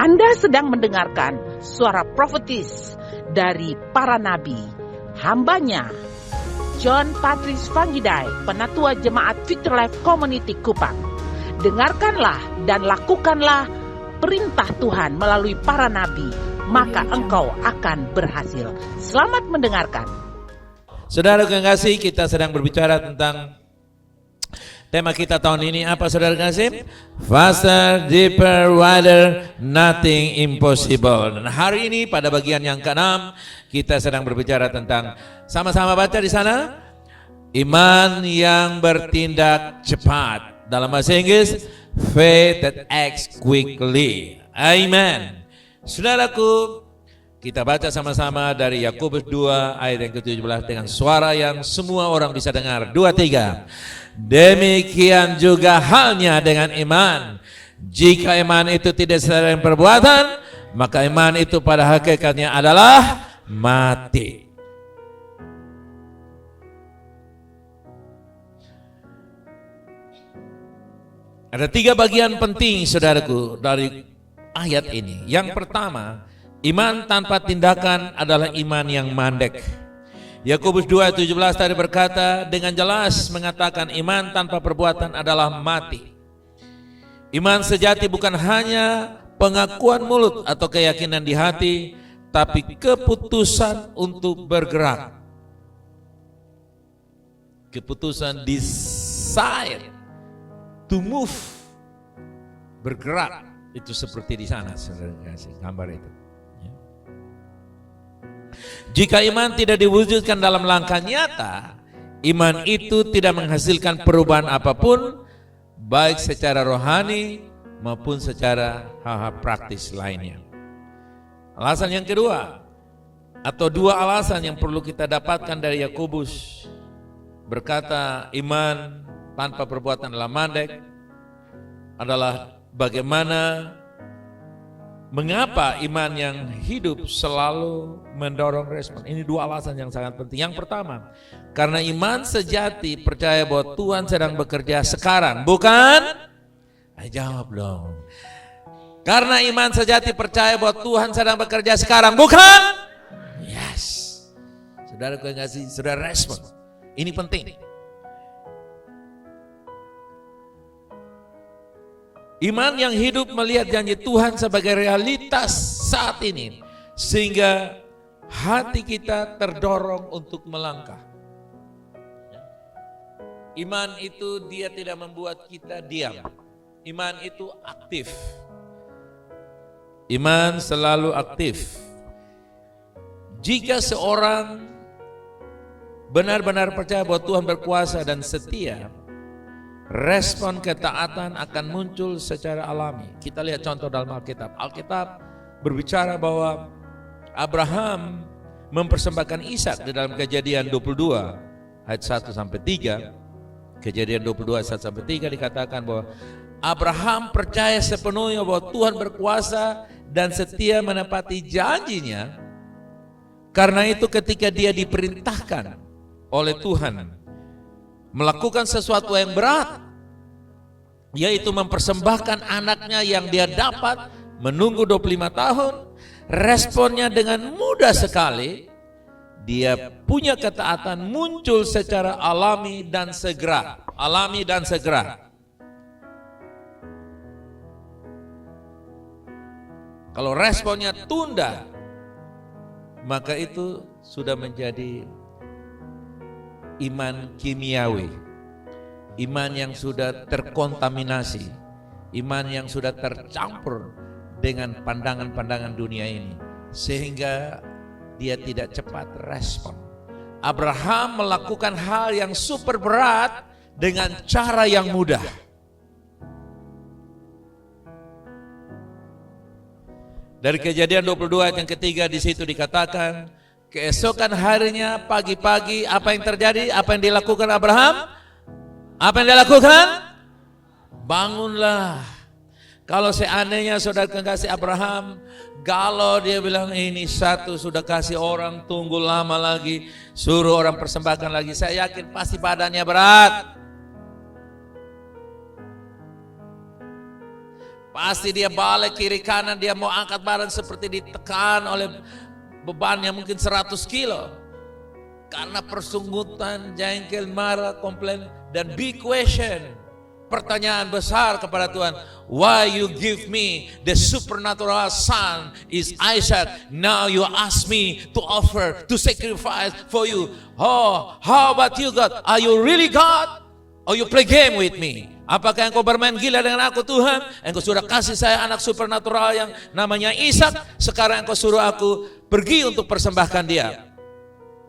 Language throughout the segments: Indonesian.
Anda sedang mendengarkan suara profetis dari para nabi, hambanya John Patrice Vanggidai, Penatua Jemaat Future Life Community Kupang. Dengarkanlah dan lakukanlah perintah Tuhan melalui para nabi, maka engkau akan berhasil. Selamat mendengarkan. Saudara kekasih, kita sedang berbicara tentang tema kita tahun ini apa, saudara kasih? Faster, deeper, wider, nothing impossible. Dan hari ini pada bagian yang ke-6 kita sedang berbicara tentang, sama-sama baca di sana, iman yang bertindak cepat. Dalam bahasa Inggris, faith that acts quickly. Amen. Saudaraku, kita baca sama-sama dari Yakobus 2 ayat yang ke-17 dengan suara yang semua orang bisa dengar. 2, 3. Demikian juga halnya dengan iman. Jika iman itu tidak selain perbuatan, maka iman itu pada hakikatnya adalah mati. Ada 3 bagian penting, saudaraku, dari ayat ini. Yang pertama, iman tanpa tindakan adalah iman yang mandek. Yakobus 2:17 tadi berkata dengan jelas mengatakan iman tanpa perbuatan adalah mati. Iman sejati bukan hanya pengakuan mulut atau keyakinan di hati, tapi keputusan untuk bergerak. Keputusan decide to move, bergerak, itu seperti di sana, saudara kasih gambar itu. Jika iman tidak diwujudkan dalam langkah nyata, iman itu tidak menghasilkan perubahan apapun, baik secara rohani maupun secara hal-hal praktis lainnya. Alasan yang kedua, atau 2 alasan yang perlu kita dapatkan dari Yakobus, berkata iman tanpa perbuatan adalah mandek, adalah bagaimana, mengapa iman yang hidup selalu mendorong respon. Ini 2 alasan yang sangat penting. Yang pertama, karena iman sejati percaya bahwa Tuhan sedang bekerja sekarang, bukan? Jawab dong. Karena iman sejati percaya bahwa Tuhan sedang bekerja sekarang, bukan? Yes. Saudara kasih, saudara respon. Ini penting. Iman yang hidup melihat janji Tuhan sebagai realitas saat ini, sehingga hati kita terdorong untuk melangkah. Iman itu dia tidak membuat kita diam. Iman itu aktif. Iman selalu aktif. Jika seorang benar-benar percaya bahwa Tuhan berkuasa dan setia, respon ketaatan akan muncul secara alami. Kita lihat contoh dalam Alkitab. Alkitab berbicara bahwa Abraham mempersembahkan Ishak di dalam Kejadian 22 ayat 1 sampai 3. Kejadian 22 ayat 1 sampai 3 dikatakan bahwa Abraham percaya sepenuhnya bahwa Tuhan berkuasa dan setia menepati janjinya. Karena itu ketika dia diperintahkan oleh Tuhan melakukan sesuatu yang berat, yaitu mempersembahkan anaknya yang dia dapat menunggu 25 tahun, responnya dengan mudah sekali. Dia punya ketaatan muncul secara alami dan segera. Alami dan segera. Kalau responnya tunda, maka itu sudah menjadi iman kimiawi, iman yang sudah terkontaminasi, iman yang sudah tercampur dengan pandangan-pandangan dunia ini, sehingga dia tidak cepat respon. Abraham melakukan hal yang super berat dengan cara yang mudah. Dari Kejadian 22 ayat yang ketiga di situ dikatakan, keesokan harinya pagi-pagi apa yang terjadi? Apa yang dilakukan Abraham? Apa yang dilakukan? Bangunlah. Kalau seandainya saudara kasih Abraham, kalau dia bilang ini satu sudah kasih orang tunggu lama lagi, suruh orang persembahkan lagi, saya yakin pasti badannya berat. Pasti dia balik kiri kanan, dia mau angkat badan seperti ditekan oleh beban yang mungkin 100 kilo. Karena persunggutan, jengkel, marah, komplain, dan big question. Pertanyaan besar kepada Tuhan, why you give me the supernatural son is Isaac, now you ask me to offer, to sacrifice for you. Oh, how about you God? Are you really God? Or you play game with me? Apakah engkau bermain gila dengan aku Tuhan? Engkau sudah kasih saya anak supernatural yang namanya Ishak, sekarang engkau suruh aku pergi untuk persembahkan dia.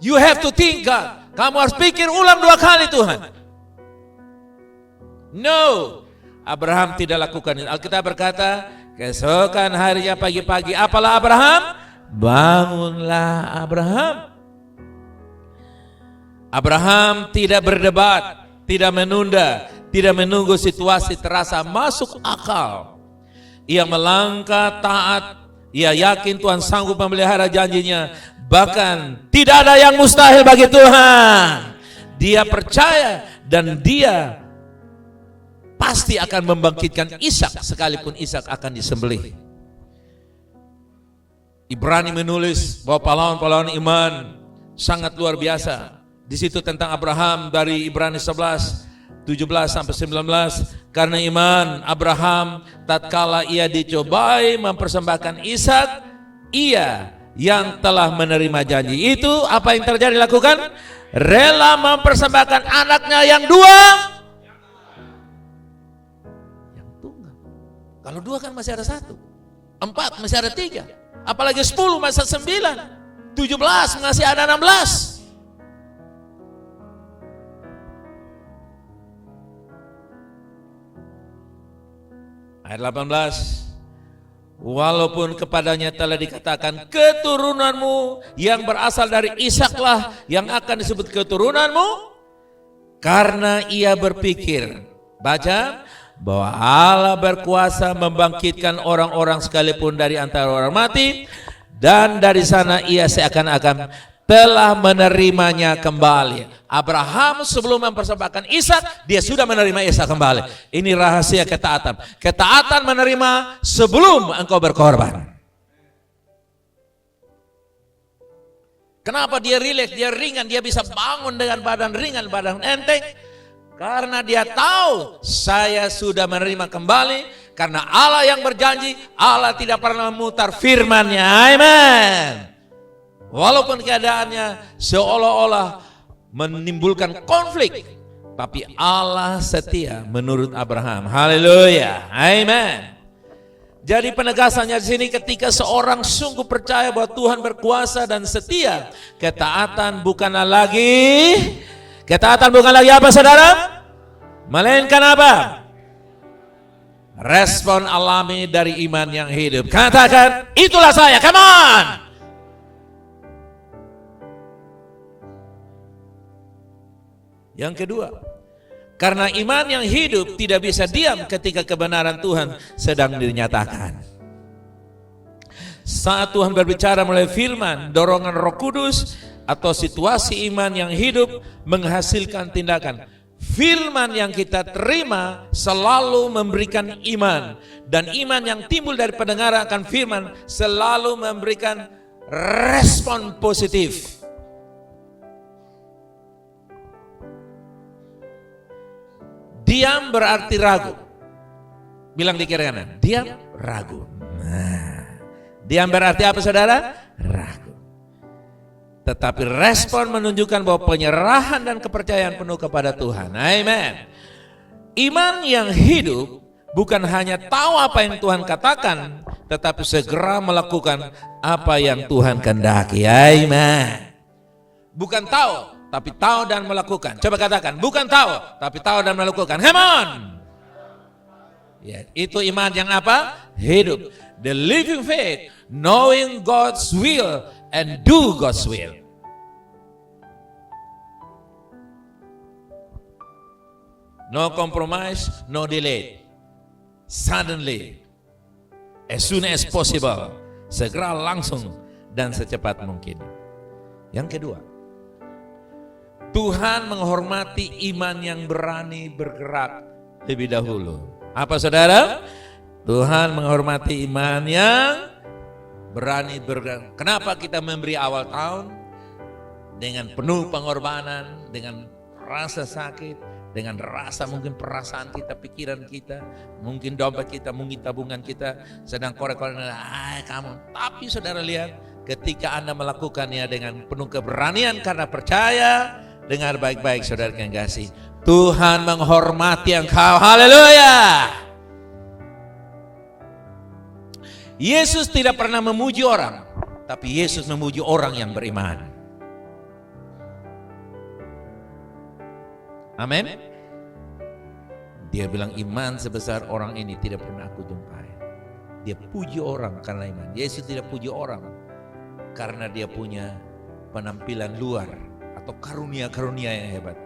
You have to think God. Kamu harus pikir ulang 2 kali Tuhan. No, Abraham tidak lakukan itu. Alkitab berkata, keesokan harinya pagi-pagi, apalah Abraham? Bangunlah Abraham. Abraham tidak berdebat, tidak menunda, tidak menunggu situasi terasa masuk akal. Ia melangkah taat, ia yakin Tuhan sanggup memelihara janjinya. Bahkan tidak ada yang mustahil bagi Tuhan. Dia percaya dan dia pasti akan membangkitkan Ishak sekalipun Ishak akan disembelih. Ibrani menulis bahwa pahlawan-pahlawan iman sangat luar biasa. Di situ tentang Abraham dari Ibrani 11, 17 sampai 19. Karena iman Abraham tatkala ia dicobai mempersembahkan Ishak, ia yang telah menerima janji itu apa yang terjadi lakukan? Rela mempersembahkan anaknya yang 2. Kalau 2 kan masih ada 1, 4 masih ada 3, apalagi 10 masih ada 9, 17 masih ada 16. Ayat 18. Walaupun kepadanya telah dikatakan keturunanmu yang berasal dari Ishaklah yang akan disebut keturunanmu, karena ia berpikir, baca, bahwa Allah berkuasa membangkitkan orang-orang sekalipun dari antara orang mati, dan dari sana ia seakan-akan telah menerimanya kembali. Abraham sebelum mempersembahkan Ishak, dia sudah menerima Ishak kembali. Ini rahasia ketaatan. Ketaatan menerima sebelum engkau berkorban. Kenapa dia rileks, dia ringan, dia bisa bangun dengan badan ringan, badan enteng? Karena dia tahu saya sudah menerima kembali. Karena Allah yang berjanji, Allah tidak pernah memutar firman-Nya. Amin. Walaupun keadaannya seolah-olah menimbulkan konflik, tapi Allah setia menurut Abraham. Haleluya. Amin. Jadi penegasannya di sini, ketika seorang sungguh percaya bahwa Tuhan berkuasa dan setia, ketaatan bukanlah lagi apa saudara? Melainkan apa? Respon alami dari iman yang hidup. Katakan, itulah saya, come on. Yang kedua, karena iman yang hidup tidak bisa diam ketika kebenaran Tuhan sedang dinyatakan. Saat Tuhan berbicara melalui firman, dorongan Roh Kudus atau situasi iman yang hidup menghasilkan tindakan. Firman yang kita terima selalu memberikan iman, dan iman yang timbul dari pendengaran akan firman selalu memberikan respon positif. Diam berarti ragu. Bilang di kiri kanan, diam ragu. Nah, diam berarti apa saudara? Ragu. Tetapi respon menunjukkan bahwa penyerahan dan kepercayaan penuh kepada Tuhan. Amen. Iman yang hidup bukan hanya tahu apa yang Tuhan katakan, tetapi segera melakukan apa yang Tuhan kehendaki. Amen. Bukan tahu, tapi tahu dan melakukan. Coba katakan, bukan tahu, tapi tahu dan melakukan. Come on. Ya, itu iman yang apa? Hidup. The living faith, knowing God's will and do God's will. No compromise, no delay. Suddenly, as soon as possible, segera, langsung, dan secepat mungkin. Yang kedua, Tuhan menghormati iman yang berani bergerak lebih dahulu. Apa saudara? Tuhan menghormati iman yang berani bergerak. Kenapa kita memberi awal tahun dengan penuh pengorbanan, dengan rasa sakit, dengan rasa mungkin perasaan kita, pikiran kita, mungkin dompet kita, mungkin tabungan kita sedang korek-korek, kamu. Tapi saudara lihat, ketika Anda melakukannya dengan penuh keberanian karena percaya, dengar baik-baik saudara yang kasih, Tuhan menghormati engkau. Haleluya. Yesus tidak pernah memuji orang, tapi Yesus memuji orang yang beriman. Amin. Dia bilang iman sebesar orang ini tidak pernah aku jumpai. Dia puji orang karena iman. Yesus tidak puji orang karena dia punya penampilan luar atau karunia-karunia yang hebat,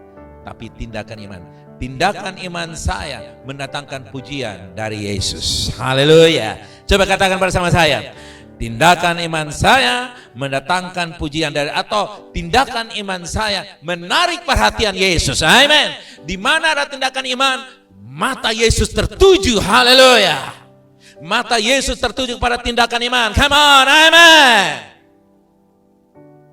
tapi tindakan iman. Tindakan iman saya mendatangkan pujian dari Yesus. Haleluya. Coba katakan bersama saya. Tindakan iman saya mendatangkan pujian dari, atau tindakan iman saya menarik perhatian Yesus. Amin. Di mana ada tindakan iman, mata Yesus tertuju. Haleluya. Mata Yesus tertuju pada tindakan iman. Come on, amin.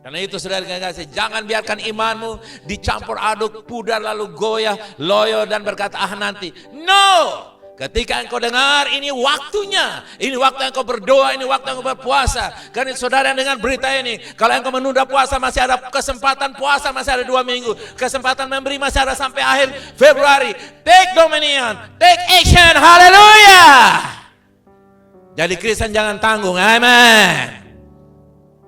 Karena itu saudara kasih, jangan biarkan imanmu dicampur aduk, pudar lalu goyah, loyo dan berkata nanti. No. Ketika engkau dengar ini waktunya, ini waktu engkau berdoa, ini waktu engkau berpuasa. Karena saudara yang dengar berita ini, kalau engkau menunda puasa masih ada kesempatan puasa, masih ada 2 minggu. Kesempatan memberi masih ada sampai akhir Februari. Take dominion, take action, haleluya. Jadi Kristen jangan tanggung, amin.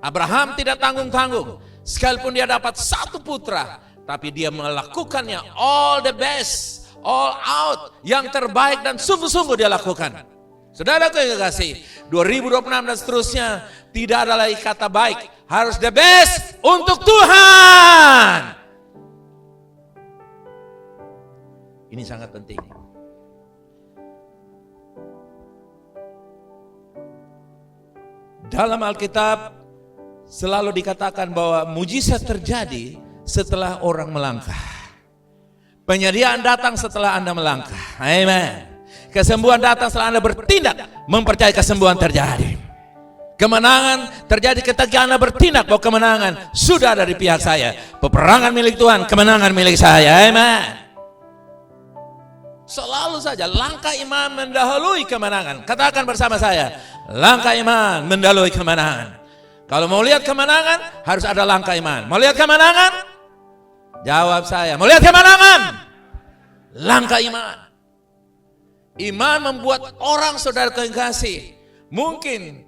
Abraham tidak tanggung-tanggung, sekalipun dia dapat 1 putra, tapi dia melakukannya all the best. All out, yang terbaik dan sungguh-sungguh dia lakukan. Saudaraku yang kasih, 2026 dan seterusnya tidak ada lagi kata baik, harus the best untuk Tuhan. Ini sangat penting. Dalam Alkitab selalu dikatakan bahwa mujizat terjadi setelah orang melangkah. Penyediaan datang setelah Anda melangkah. Amen. Kesembuhan datang setelah Anda bertindak, mempercayai kesembuhan terjadi. Kemenangan terjadi ketika Anda bertindak bahwa kemenangan sudah ada di pihak saya. Peperangan milik Tuhan, kemenangan milik saya. Amen. Selalu saja langkah iman mendahului kemenangan. Katakan bersama saya, langkah iman mendahului kemenangan. Kalau mau lihat kemenangan, harus ada langkah iman. Mau lihat kemenangan? Jawab saya, mau lihat kemenangan? Langkah iman. Iman membuat orang saudara kasih mungkin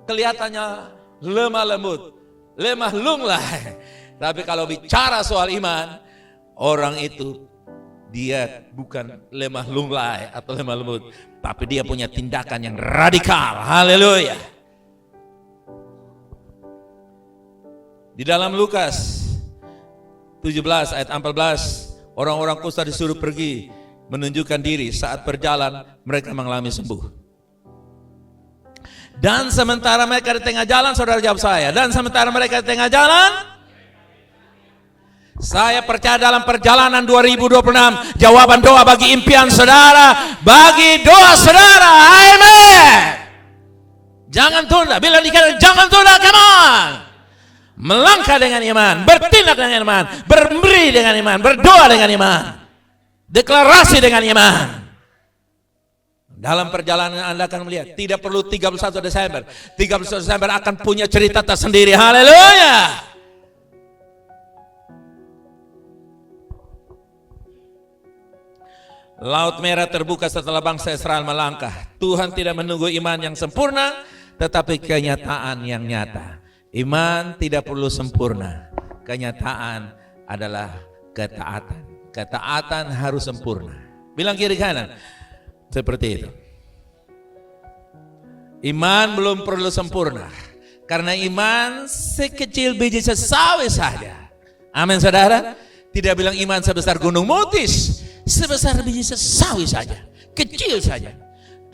kelihatannya lemah lembut, lemah lunglai. Tapi kalau bicara soal iman, orang itu dia bukan lemah lunglai atau lemah lembut, tapi dia punya tindakan yang radikal. Haleluya. Di dalam Lukas 17 ayat 14, orang-orang kusta disuruh pergi menunjukkan diri. Saat berjalan mereka mengalami sembuh. Dan sementara mereka di tengah jalan, saudara jawab saya, dan sementara mereka di tengah jalan, saya percaya dalam perjalanan 2026 jawaban doa bagi impian saudara, bagi doa saudara. Amin. Jangan tunda, bila dikatakan jangan tunda, come on. Melangkah dengan iman, bertindak dengan iman, memberi dengan iman, berdoa dengan iman, deklarasi dengan iman. Dalam perjalanan Anda akan melihat, tidak perlu 31 Desember. 31 Desember akan punya cerita tersendiri. Haleluya. Laut Merah terbuka setelah bangsa Israel melangkah. Tuhan tidak menunggu iman yang sempurna, tetapi kenyataan yang nyata. Iman tidak perlu sempurna, kenyataan adalah ketaatan. Ketaatan harus sempurna. Bilang kiri kanan, seperti itu. Iman belum perlu sempurna, karena iman sekecil biji sesawi saja. Amin saudara. Tidak bilang iman sebesar gunung Mutis, sebesar biji sesawi saja, kecil saja.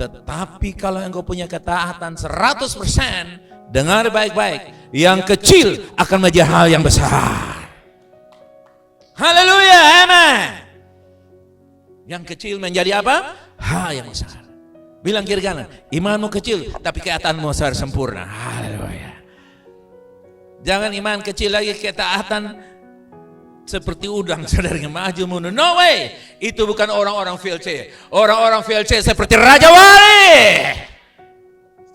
Tetapi kalau engkau punya ketaatan 100%, dengar baik-baik, yang kecil akan menjadi hal yang besar. Haleluya, amin. Yang kecil menjadi apa? Hal yang besar. Bilang kiri kanan, imanmu kecil tapi ketaataanmu besar sempurna. Haleluya. Jangan iman kecil lagi, ketaatan seperti udang, saudara, maju mundur. No way. Itu bukan orang-orang VLC. Orang-orang VLC seperti Raja Wali.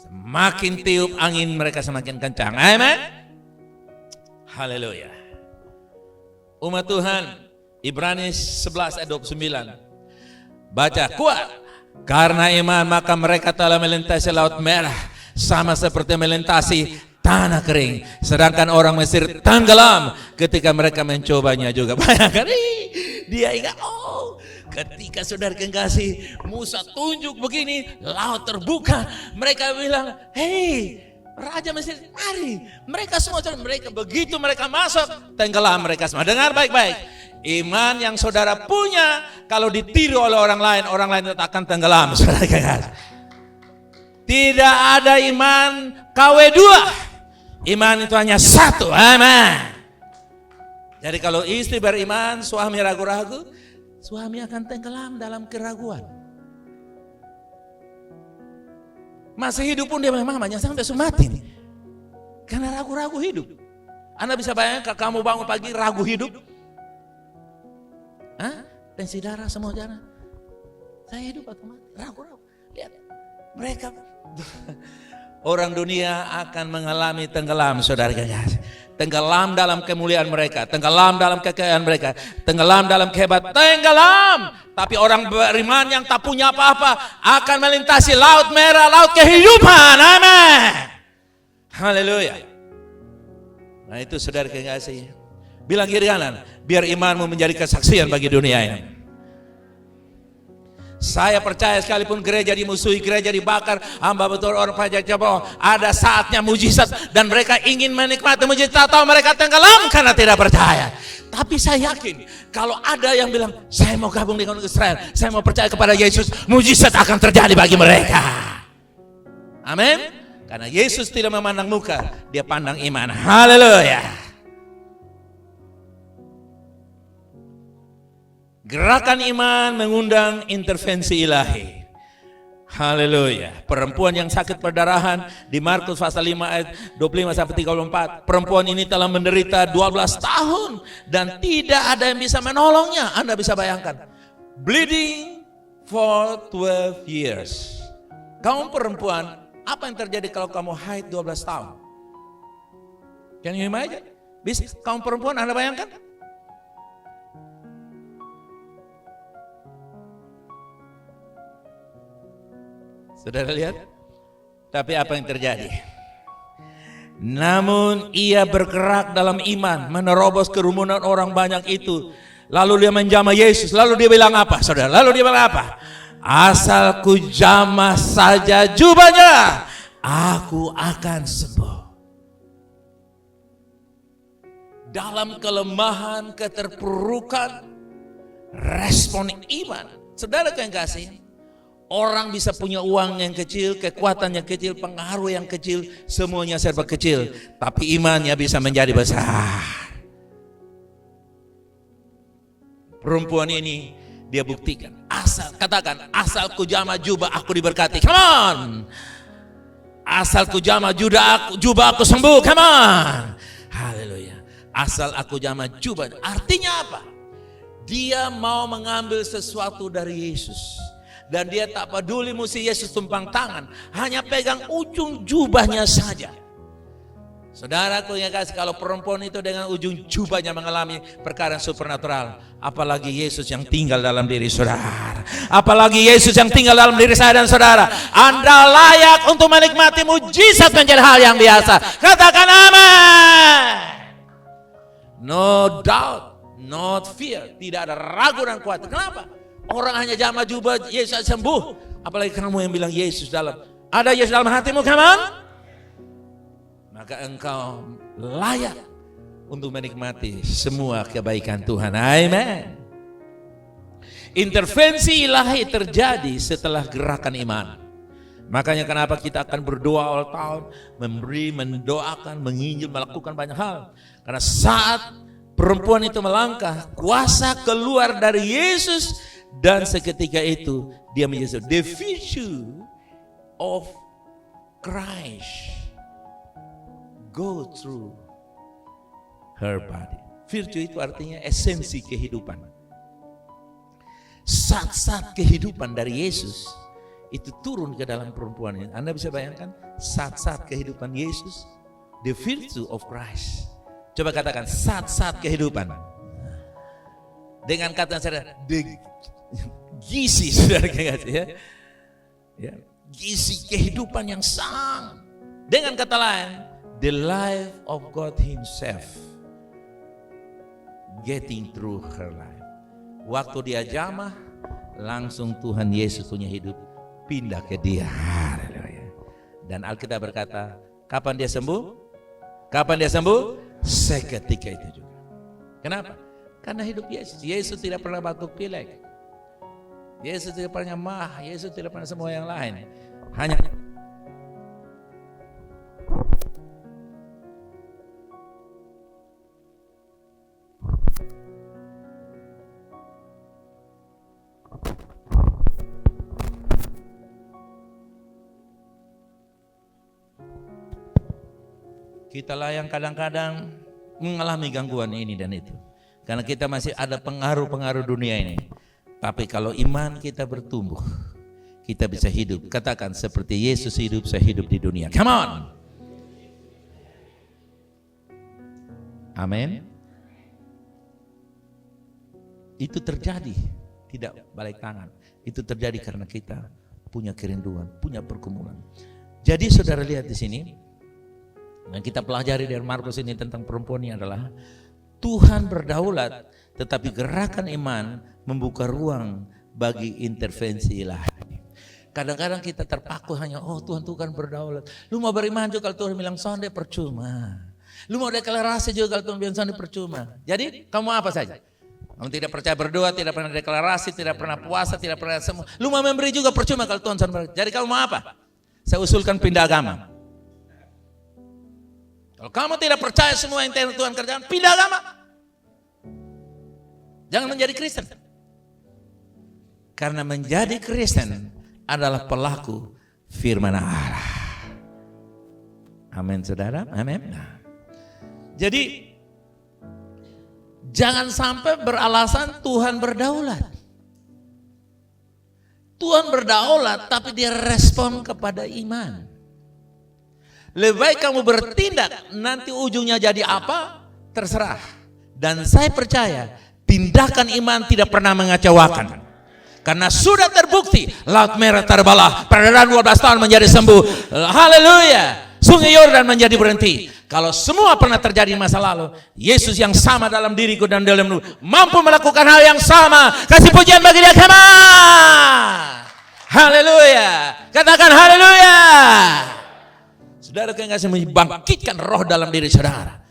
Semakin tiup angin mereka semakin kencang. Amen. Haleluya. Umat Tuhan, Ibrani 11 ayat 29. Baca, kuat. Karena iman maka mereka telah melintasi laut merah, sama seperti melintasi tanah kering. Sedangkan orang Mesir tenggelam ketika mereka mencobanya juga. Bayangkan, dia ingat, ketika saudara kekasih Musa tunjuk begini, laut terbuka. Mereka bilang, hei Raja Mesir, mari. Mereka semua, mereka begitu mereka masuk, tenggelam mereka semua. Dengar baik-baik. Iman yang saudara punya, kalau ditiru oleh orang lain akan tenggelam. Saudara kekasih. Tidak ada iman KW2. Iman itu hanya satu. Amin. Jadi kalau istri beriman, suami ragu-ragu, suami akan tenggelam dalam keraguan. Masih hidup pun dia memang banyak sampai mati nih. Karena ragu-ragu hidup. Anda bisa bayangkan kamu bangun pagi ragu hidup? Tensi darah semua jalan. Saya hidup atau mati? Ragu-ragu. Lihat. Mereka orang dunia akan mengalami tenggelam, saudara kekasih. Tenggelam dalam kemuliaan mereka, tenggelam dalam kekayaan mereka, tenggelam dalam kehebatan, tenggelam. Tapi orang beriman yang tak punya apa-apa akan melintasi laut merah, laut kehidupan. Amin. Haleluya. Nah itu saudara kekasih. Bilang kiri kanan, biar imanmu menjadi kesaksian bagi dunia ini. Saya percaya sekalipun gereja dimusuhi, gereja dibakar, hamba betul orang pajak coba, ada saatnya mujizat dan mereka ingin menikmati mujizat atau mereka tenggelam karena tidak percaya. Tapi saya yakin kalau ada yang bilang saya mau gabung dengan Israel, saya mau percaya kepada Yesus, mujizat akan terjadi bagi mereka. Amin. Karena Yesus tidak memandang muka, dia pandang iman. Haleluya. Gerakan iman mengundang intervensi ilahi. Haleluya. Perempuan yang sakit perdarahan di Markus pasal 5 ayat 25 sampai 34. Perempuan ini telah menderita 12 tahun dan tidak ada yang bisa menolongnya. Anda bisa bayangkan. Bleeding for 12 years. Kamu perempuan, apa yang terjadi kalau kamu haid 12 tahun? Can you imagine? Bisa kamu perempuan, Anda bayangkan? Saudara lihat, tapi apa yang terjadi? Namun ia bergerak dalam iman, menerobos kerumunan orang banyak itu. Lalu dia menjamah Yesus. Lalu dia bilang apa, saudara? Lalu dia bilang apa? Asal ku jamah saja jubahnya, aku akan sembuh. Dalam kelemahan, keterpurukan, respon iman. Saudara yang kasih. Orang bisa punya uang yang kecil, kekuatan yang kecil, pengaruh yang kecil, semuanya serba kecil. Tapi imannya bisa menjadi besar. Perempuan ini dia buktikan. Katakan, asal ku jamah jubah aku diberkati. Come on. Asal ku jamah jubah aku sembuh. Come on. Haleluya. Asal aku jamah jubah. Artinya apa? Dia mau mengambil sesuatu dari Yesus. Dan dia tak peduli mesti Yesus tumpang tangan. Hanya pegang ujung jubahnya saja. Saudaraku yang kasih, kalau perempuan itu dengan ujung jubahnya mengalami perkara supernatural. Apalagi Yesus yang tinggal dalam diri saudara. Apalagi Yesus yang tinggal dalam diri saya dan saudara. Anda layak untuk menikmati mujizat menjadi hal yang biasa. Katakan amin. No doubt, not fear. Tidak ada ragu dan khawatir. Kenapa? Orang hanya jamah jubah, Yesus sembuh. Apalagi kamu yang bilang Yesus dalam. Ada Yesus dalam hatimu, come on? Maka engkau layak untuk menikmati semua kebaikan Tuhan. Amen. Intervensi ilahi terjadi setelah gerakan iman. Makanya kenapa kita akan berdoa all tahun, memberi, mendoakan, menginjil, melakukan banyak hal. Karena saat perempuan itu melangkah, kuasa keluar dari Yesus. Dan seketika itu dia menjadi the virtue of Christ go through her body. Virtue itu artinya esensi kehidupan. Saat-saat kehidupan dari Yesus itu turun ke dalam perempuan ini. Anda bisa bayangkan saat-saat kehidupan Yesus, the virtue of Christ. Coba katakan saat-saat kehidupan. Dengan kata saudara, the gizi, saudara ya. Ya, gizi kehidupan yang sang. Dengan kata lain, the life of God Himself getting through her life. Waktu dia jamah, langsung Tuhan Yesus punya hidup pindah ke dia. Haleluya. Dan Alkitab berkata, kapan dia sembuh? Kapan dia sembuh? Seketika itu juga. Kenapa? Karena hidup Yesus. Yesus tidak pernah batuk pilek. Yesus tidak pernah mah. Yesus tidak pernah semua yang lain. Hanya kita yang kadang-kadang mengalami gangguan ini dan itu. Karena kita masih ada pengaruh-pengaruh dunia ini. Tapi kalau iman kita bertumbuh, kita bisa hidup. Katakan seperti Yesus hidup, saya hidup di dunia. Come on. Amin. Itu terjadi, tidak balik tangan. Itu terjadi karena kita punya kerinduan, punya pergumulan. Jadi saudara lihat di sini. Yang kita pelajari dari Markus ini tentang perempuan ini adalah Tuhan berdaulat, tetapi gerakan iman membuka ruang bagi intervensi ilahi. Kadang-kadang kita terpaku hanya, oh Tuhan kan berdaulat. Lu mau beriman juga kalau Tuhan bilang sonde percuma. Lu mau deklarasi juga kalau Tuhan bilang sonde percuma. Jadi kamu apa saja? Kamu tidak percaya berdoa, tidak pernah deklarasi, tidak pernah puasa, tidak pernah semua. Lu mau memberi juga percuma kalau Tuhan sonde. Jadi kamu mau apa? Saya usulkan pindah agama. Kalau kamu tidak percaya semua yang Tuhan kerjakan, pindah agama. Jangan menjadi Kristen. Karena menjadi Kristen adalah pelaku firman Allah. Amin saudara, amin. Nah, jadi jangan sampai beralasan Tuhan berdaulat. Tuhan berdaulat tapi dia respon kepada iman. Lebih baik kamu bertindak, nanti ujungnya jadi apa? Terserah. Dan saya percaya, tindakan iman tidak pernah mengecewakan. Karena sudah terbukti, Laut Merah terbelah, peredaran 12 tahun menjadi sembuh. Haleluya. Sungai Yordan menjadi berhenti. Kalau semua pernah terjadi di masa lalu, Yesus yang sama dalam diriku dan dalammu mampu melakukan hal yang sama. Kasih pujian bagi dia, come on. Haleluya. Katakan haleluya. Saudara kasih membangkitkan roh dalam diri saudara.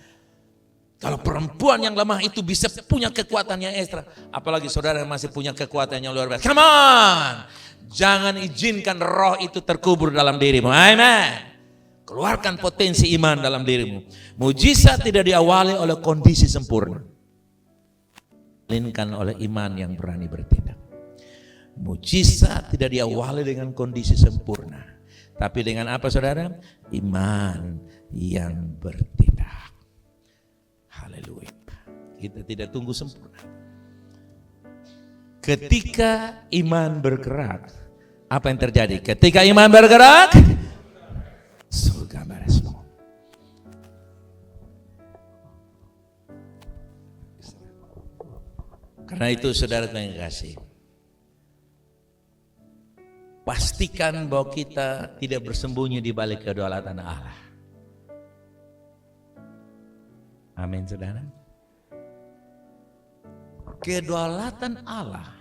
Kalau perempuan yang lemah itu bisa punya kekuatan yang ekstra, apalagi saudara yang masih punya kekuatan yang luar biasa. Come on. Jangan izinkan roh itu terkubur dalam dirimu. Amen. Keluarkan potensi iman dalam dirimu. Mujizat tidak diawali oleh kondisi sempurna, melainkan oleh iman yang berani bertindak. Mujizat tidak diawali dengan kondisi sempurna, tapi dengan apa saudara? Iman yang bertindak. Haleluya. Kita tidak tunggu sempurna. Ketika iman bergerak, apa yang terjadi? Ketika iman bergerak, surga merespon. Karena itu saudara yang kasih, pastikan bahwa kita tidak bersembunyi di balik kedaulatan Allah. Amin saudara. Kedaulatan Allah,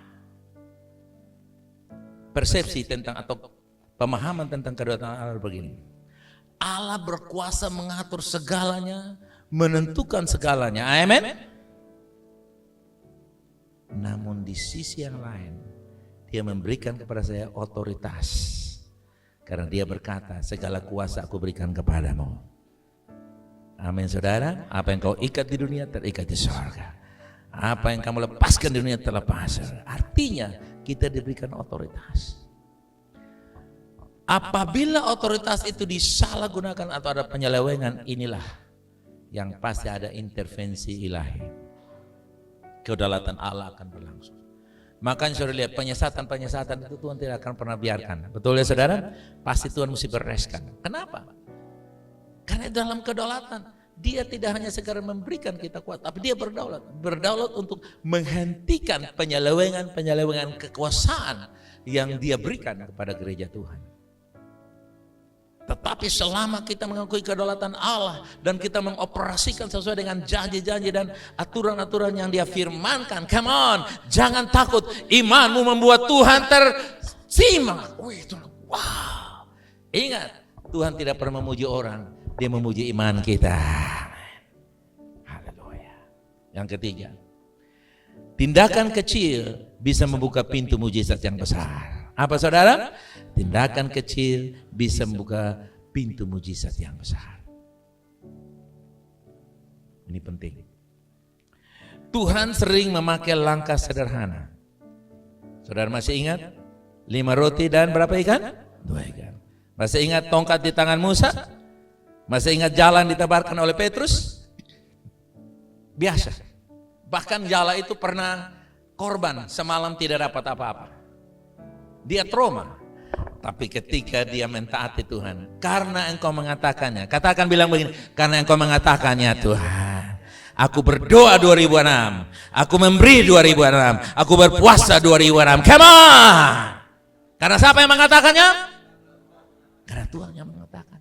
persepsi tentang atau pemahaman tentang kedaulatan Allah begini. Allah berkuasa mengatur segalanya, menentukan segalanya. Amin. Namun di sisi yang lain, dia memberikan kepada saya otoritas. Karena dia berkata, segala kuasa aku berikan kepadamu. Amin saudara. Apa yang kau ikat di dunia terikat di surga. Apa yang kamu lepaskan di dunia terlepas. Artinya kita diberikan otoritas. Apabila otoritas itu disalahgunakan atau ada penyelewengan, inilah yang pasti ada intervensi ilahi. Kedaulatan Allah akan berlangsung. Makanya saudara lihat penyesatan itu Tuhan tidak akan pernah biarkan. Betul ya saudara? Pasti Tuhan mesti bereskan. Kenapa? Karena dalam kedaulatan Dia tidak hanya sekedar memberikan kita kuat, tapi Dia berdaulat. Berdaulat untuk menghentikan penyelewengan kekuasaan yang Dia berikan kepada gereja Tuhan. Tetapi selama kita mengakui kedaulatan Allah dan kita mengoperasikan sesuai dengan janji-janji dan aturan-aturan yang Dia firmankan, come on, jangan takut. Imanmu membuat Tuhan tersima. Wow. Ingat, Tuhan tidak pernah memuji orang, Dia memuji iman kita. Haleluya. Yang ketiga, tindakan kecil bisa membuka pintu mujizat yang besar. Apa saudara? Tindakan kecil bisa membuka pintu mujizat yang besar. Ini penting. Tuhan sering memakai langkah sederhana. Saudara masih ingat 5 roti dan berapa ikan? 2 ikan. Masih ingat tongkat di tangan Musa? Masih ingat jalan ditebarkan oleh Petrus? Biasa. Bahkan jala itu pernah korban, semalam tidak dapat apa-apa. Dia trauma. Tapi ketika dia mentaati Tuhan, karena Engkau mengatakannya, katakan bilang begini, karena Engkau mengatakannya Tuhan, aku berdoa 2006, aku memberi 2006, aku berpuasa 2006, come on! Karena siapa yang mengatakannya? Karena Tuhan yang mengatakan.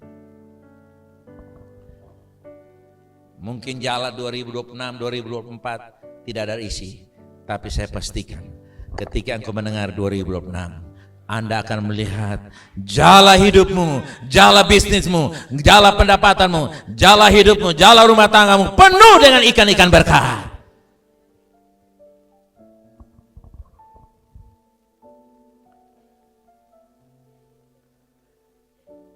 Mungkin jala 2026, 2024 tidak ada isi, tapi saya pastikan ketika Engkau mendengar 2026, Anda akan melihat jala hidupmu, jala bisnismu, jala pendapatanmu, jala hidupmu, jala rumah tanggamu penuh dengan ikan-ikan berkah.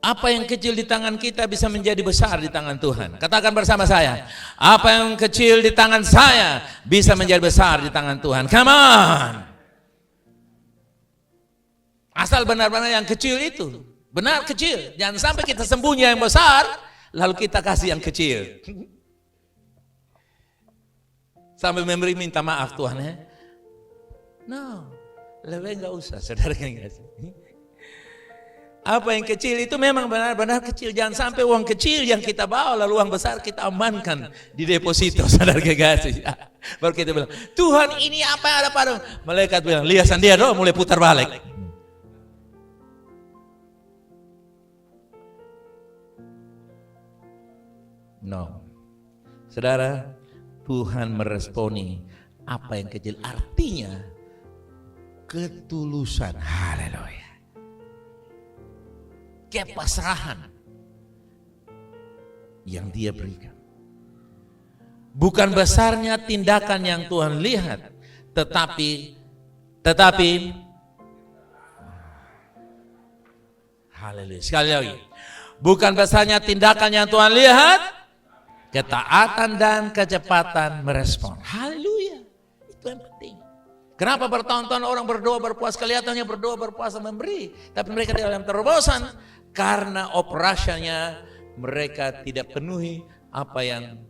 Apa yang kecil di tangan kita bisa menjadi besar di tangan Tuhan. Katakan bersama saya, apa yang kecil di tangan saya bisa menjadi besar di tangan Tuhan. Come on. Asal benar-benar yang kecil itu, benar kecil. Jangan sampai kita sembunyi yang besar, lalu kita kasih yang kecil. Sambil memberi minta maaf Tuhan ya. No, lebih enggak usah, saudara enggak sih. Apa yang kecil itu memang benar-benar kecil. Jangan sampai uang kecil yang kita bawa lalu uang besar kita amankan di deposito, saudara kekasih. Baru kita bilang, Tuhan ini apa yang ada padamu? Malaikat bilang, lihasan dia dong, mulai putar balik. No, saudara, Tuhan meresponi apa yang kecil. Artinya ketulusan. Haleluya. Kepasrahan yang Dia berikan. Bukan besarnya tindakan yang Tuhan lihat, tetapi haleluya. Sekali lagi. Bukan besarnya tindakan yang Tuhan lihat, ketaatan dan kecepatan merespon. Haleluya. Itu yang penting. Kenapa bertahun-tahun orang berdoa berpuasa, kelihatannya berdoa berpuasa memberi, tapi mereka di dalam terobosan karena operasinya mereka tidak penuhi apa yang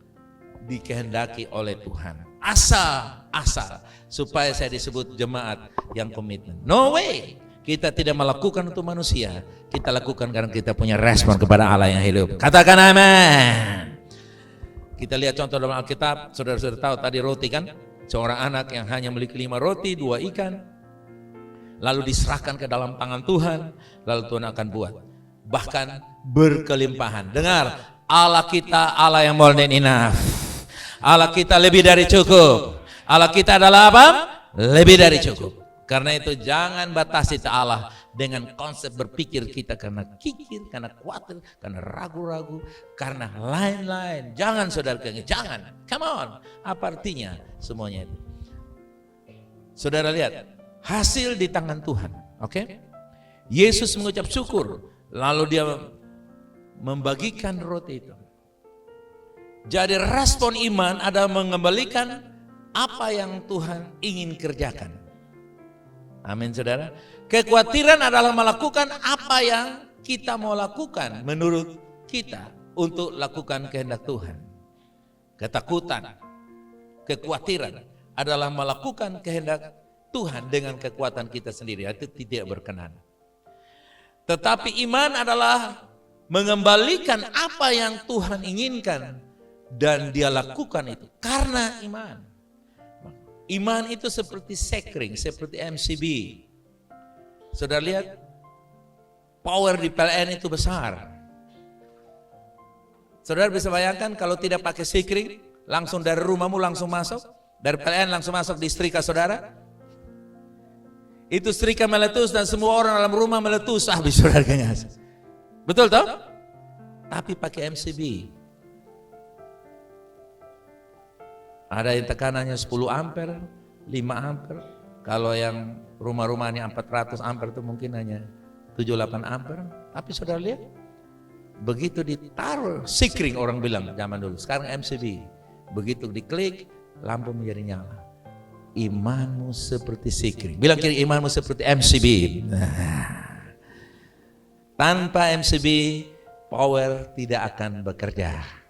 dikehendaki oleh Tuhan. Asal supaya saya disebut jemaat yang komitmen. No way. Kita tidak melakukan untuk manusia, kita lakukan karena kita punya respon kepada Allah yang hidup. Katakan amin. Kita lihat contoh dalam Alkitab, saudara-saudara tahu tadi roti kan? Seorang anak yang hanya memiliki 5 roti, 2 ikan, lalu diserahkan ke dalam tangan Tuhan, lalu Tuhan akan buat. Bahkan berkelimpahan. Dengar, Allah kita Allah yang more than enough. Allah kita lebih dari cukup. Allah kita adalah apa? Lebih dari cukup. Karena itu jangan batasi Allah dengan konsep berpikir kita karena kikir, karena khawatir, karena ragu-ragu, karena lain-lain. Jangan saudara, jangan. Come on. Apa artinya semuanya itu? Saudara lihat, hasil di tangan Tuhan. Oke? Yesus mengucap syukur, lalu Dia membagikan roti itu. Jadi respon iman adalah mengembalikan apa yang Tuhan ingin kerjakan. Amin saudara. Kekhawatiran adalah melakukan apa yang kita mau lakukan menurut kita untuk lakukan kehendak Tuhan. Ketakutan, kekhawatiran adalah melakukan kehendak Tuhan dengan kekuatan kita sendiri. Itu tidak berkenan. Tetapi iman adalah mengembalikan apa yang Tuhan inginkan dan dia lakukan itu karena iman. Iman itu seperti sekring, seperti MCB. Saudara lihat, power di PLN itu besar. Saudara bisa bayangkan kalau tidak pakai sekring, langsung dari rumahmu langsung masuk, dari PLN langsung masuk di setrika saudara. Itu setrika meletus dan semua orang dalam rumah meletus, habis saudara gengas. Betul toh? Tapi pakai MCB. Ada yang tekanannya 10 ampere, 5 ampere. Kalau yang rumah-rumahnya 400 ampere itu mungkin hanya 7-8 ampere. Tapi saudara lihat, begitu ditaruh sekring orang bilang zaman dulu, sekarang MCB. Begitu diklik, lampu menjadi nyala. Imanmu seperti sekring. Bilang kiri, imanmu seperti MCB. Tanpa MCB, power tidak akan bekerja.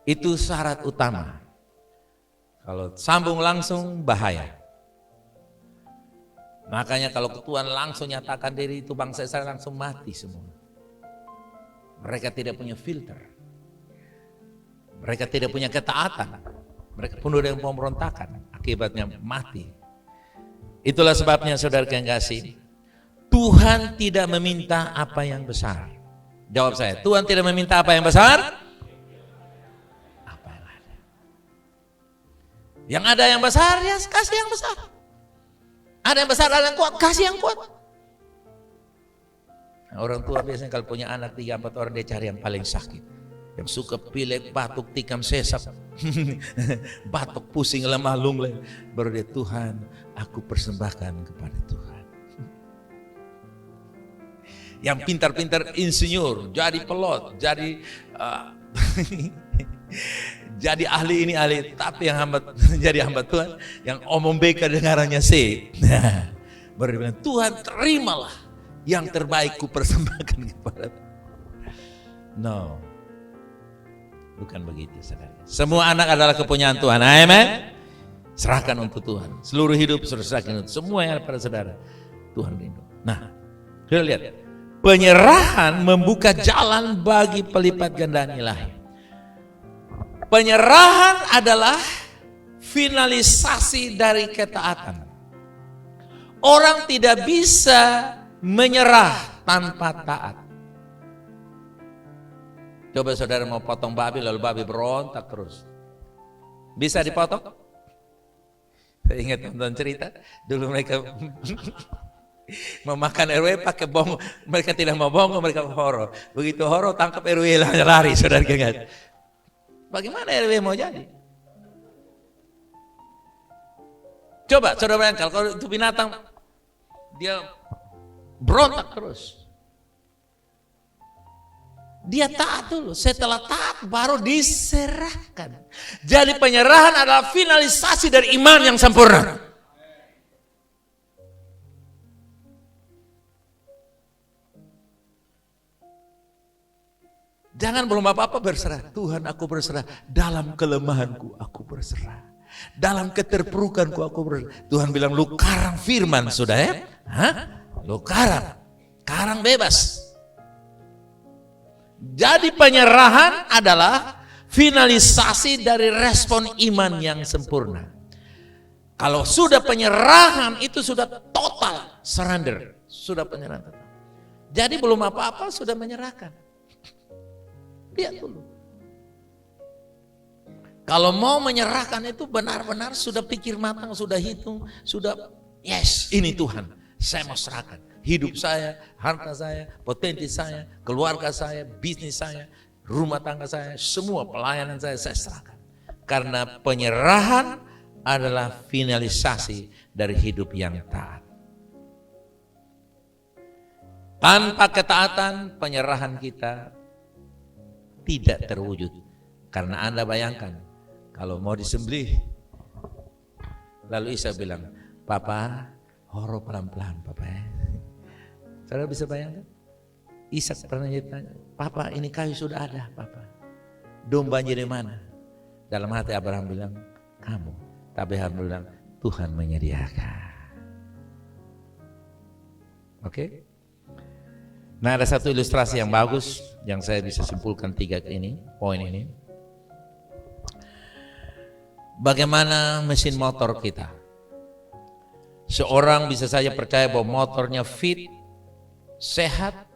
Itu syarat utama. Kalau sambung langsung bahaya. Makanya kalau Tuhan langsung nyatakan diri itu bangsa Israel langsung mati semua. Mereka tidak punya filter. Mereka tidak punya ketaatan. Mereka penuh dengan pemberontakan. Akibatnya mati. Itulah sebabnya saudara yang kasih. Tuhan tidak meminta apa yang besar. Jawab saya. Tuhan tidak meminta apa yang besar. Yang ada yang besar, ya kasih yang besar. Ada yang besar, ada yang kuat, kasih yang kuat. Nah, orang tua biasanya kalau punya anak 3-4 orang, dia cari yang paling sakit. Yang suka pilek, batuk, tikam, sesak. Batuk, pusing, lemah, lunglai. Baru dia, Tuhan, aku persembahkan kepada Tuhan. Yang pintar-pintar insinyur, jadi pelot, jadi... jadi ahli ini ahli, tapi yang hamba jadi hamba Tuhan, yang omong BK dengarannya C. Baru dia bilang, Tuhan terimalah yang terbaik ku persembahkan kepada. No, bukan begitu saudara. Semua anak adalah kepunyaan Tuhan. Amen. Serahkan untuk Tuhan. Seluruh hidup serahkan untuk semua yang ada pada saudara. Tuhan rindu. Nah, kita lihat, penyerahan membuka jalan bagi pelipat gandaan ilahi. Penyerahan adalah finalisasi dari ketaatan. Orang tidak bisa menyerah tanpa taat. Coba saudara mau potong babi lalu babi berontak terus. Bisa dipotong? Saya ingat nonton cerita, dulu mereka memakan RW pakai bong, mereka tidak mau bongong, mereka horo. Begitu horo tangkap RW lari, saudara ingat. Bagaimana RW mau jadi? Coba saudara bayangkan kalau itu binatang dia berontak terus. Dia taat dulu, setelah taat baru diserahkan. Jadi penyerahan adalah finalisasi dari iman yang sempurna. Jangan belum apa-apa berserah. Tuhan, aku berserah. Dalam kelemahanku aku berserah. Dalam keterpurukanku aku berserah. Tuhan bilang, lu karang firman sudah ya? Hah? Lu karang. Karang bebas. Jadi penyerahan adalah finalisasi dari respon iman yang sempurna. Kalau sudah penyerahan itu sudah total surrender. Sudah penyerahan total. Jadi belum apa-apa sudah menyerahkan. Lihat dulu. Kalau mau menyerahkan itu benar-benar sudah pikir matang, sudah hitung, sudah yes, ini Tuhan, saya mau serahkan. Hidup saya, harta saya, potensi saya, keluarga saya, bisnis saya, rumah tangga saya, semua pelayanan saya serahkan. Karena penyerahan adalah finalisasi dari hidup yang taat. Tanpa ketaatan, penyerahan kita tidak terwujud. Karena Anda bayangkan, kalau mau disembelih, lalu Isa bilang, Papa, horo pelan-pelan Papa ya. Saudara bisa bayangkan? Ishak pernah ditanya, Papa ini kayu sudah ada, Papa. Dombanya di mana? Dalam hati Abraham bilang, kamu. Tapi Abraham bilang, Tuhan menyediakan. Oke? Nah, ada satu ilustrasi yang bagus yang saya bisa simpulkan poin ini. Bagaimana mesin motor kita? Seorang bisa saja percaya bahwa motornya fit, sehat,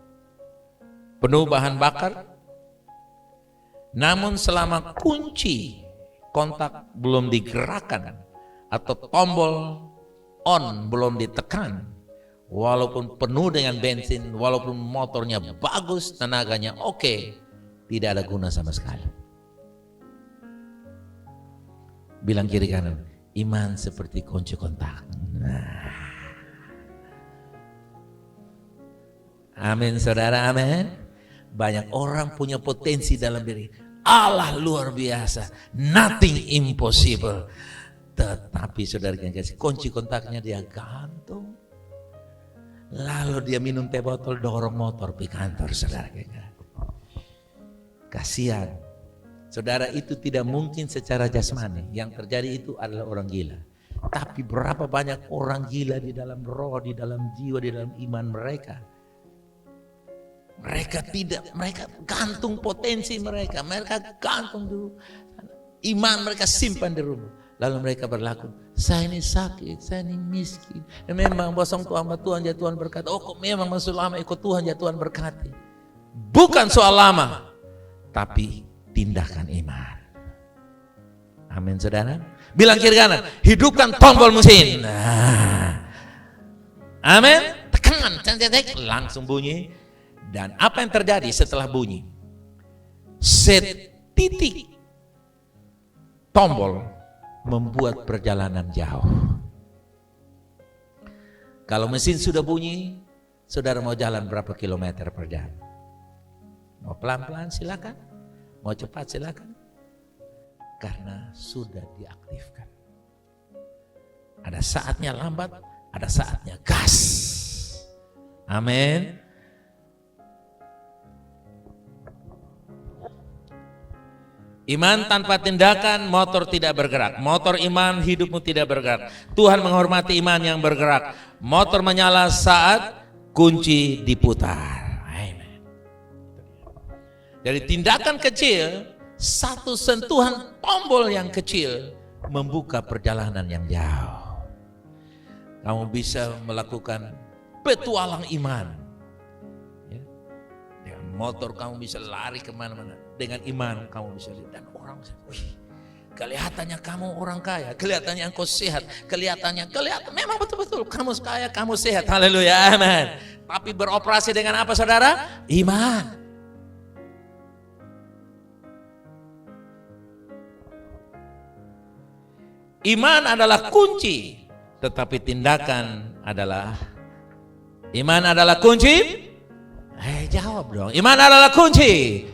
penuh bahan bakar. Namun selama kunci kontak belum digerakkan atau tombol on belum ditekan, walaupun penuh dengan bensin, walaupun motornya bagus, tenaganya oke, tidak ada guna sama sekali. Bilang kiri kanan, iman seperti kunci kontak. Amin saudara, amin. Banyak orang punya potensi dalam diri. Allah luar biasa, nothing impossible. Tetapi saudara yang kasih kunci kontaknya dia gantung. Lalu dia minum teh botol, dorong motor di kantor saudara. Kasihan. Saudara, itu tidak mungkin secara jasmani. Yang terjadi itu adalah orang gila. Tapi berapa banyak orang gila di dalam roh, di dalam jiwa, di dalam iman mereka. Mereka gantung potensi mereka. Mereka gantung dulu. Iman mereka simpan di rumah. Lalu mereka berlaku, saya ini sakit, saya ini miskin. Dan memang bosong Tuhan ya Tuhan berkati. Oh kok memang masuk lama ikut Tuhan ya Tuhan berkati. Bukan soal lama, tapi tindakan iman. Amin saudara. Bilang kiri kanan, hidupkan tombol mesin. Amin. Tekan, langsung bunyi. Dan apa yang terjadi setelah bunyi? Setitik tombol membuat perjalanan jauh. Kalau mesin sudah bunyi, saudara mau jalan berapa kilometer per jam? Mau pelan-pelan silakan, mau cepat silakan. Karena sudah diaktifkan. Ada saatnya lambat, ada saatnya gas. Amin. Iman tanpa tindakan, motor tidak bergerak. Motor iman, hidupmu tidak bergerak. Tuhan menghormati iman yang bergerak. Motor menyala saat kunci diputar. Amen. Dari tindakan kecil, satu sentuhan tombol yang kecil membuka perjalanan yang jauh. Kamu bisa melakukan petualang iman. Dengan motor kamu bisa lari kemana-mana. Dengan iman kamu bisa lihat. Dan orang bisa, kelihatannya kamu orang kaya, kelihatannya engkau sehat, kelihatan memang betul-betul kamu kaya, kamu sehat. Haleluya, amin. Tapi beroperasi dengan apa saudara? Iman. Iman adalah kunci, tetapi tindakan adalah iman adalah kunci. Jawab dong. Iman adalah kunci.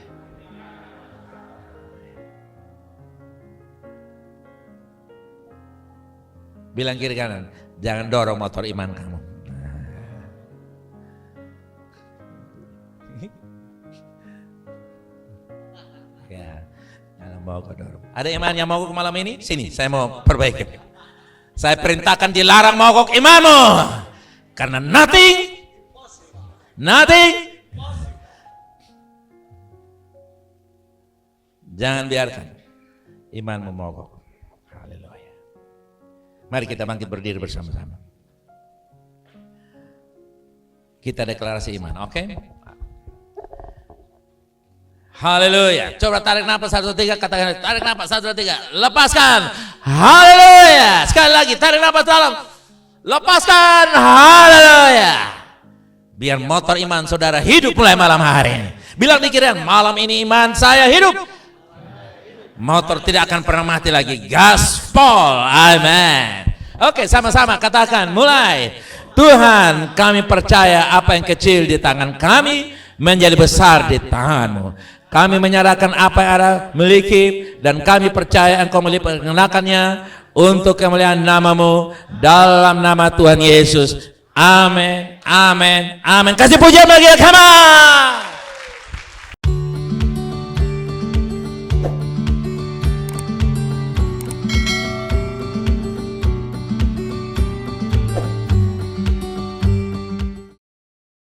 Bilang kiri kanan, jangan dorong motor iman kamu. Ya, jangan mau kau dorong. Ada iman yang mogok malam ini? Sini, saya mau perbaiki. Saya perintahkan dilarang mogok imanmu. Karena nothing. Jangan biarkan imanmu mogok. Haleluya. Mari kita bangkit berdiri bersama-sama. Kita deklarasi iman, oke? Haleluya. Coba tarik nafas 1, 2, 3, katakan tarik nafas 1, 2, 3. Lepaskan. Haleluya. Sekali lagi tarik nafas dalam. Lepaskan. Haleluya. Biar motor iman saudara hidup mulai malam hari ini. Bilang di kirian, malam ini iman saya hidup. Motor tidak akan pernah mati lagi. Gaspol. Amin. Oke, sama-sama katakan mulai. Tuhan, kami percaya apa yang kecil di tangan kami menjadi besar di tangan-Mu. Kami menyerahkan apa yang ada miliki dan kami percaya Engkau melimpahkannya untuk kemuliaan nama-Mu dalam nama Tuhan Yesus. Amin, amin, amin. Kasih pujian bagi Kama.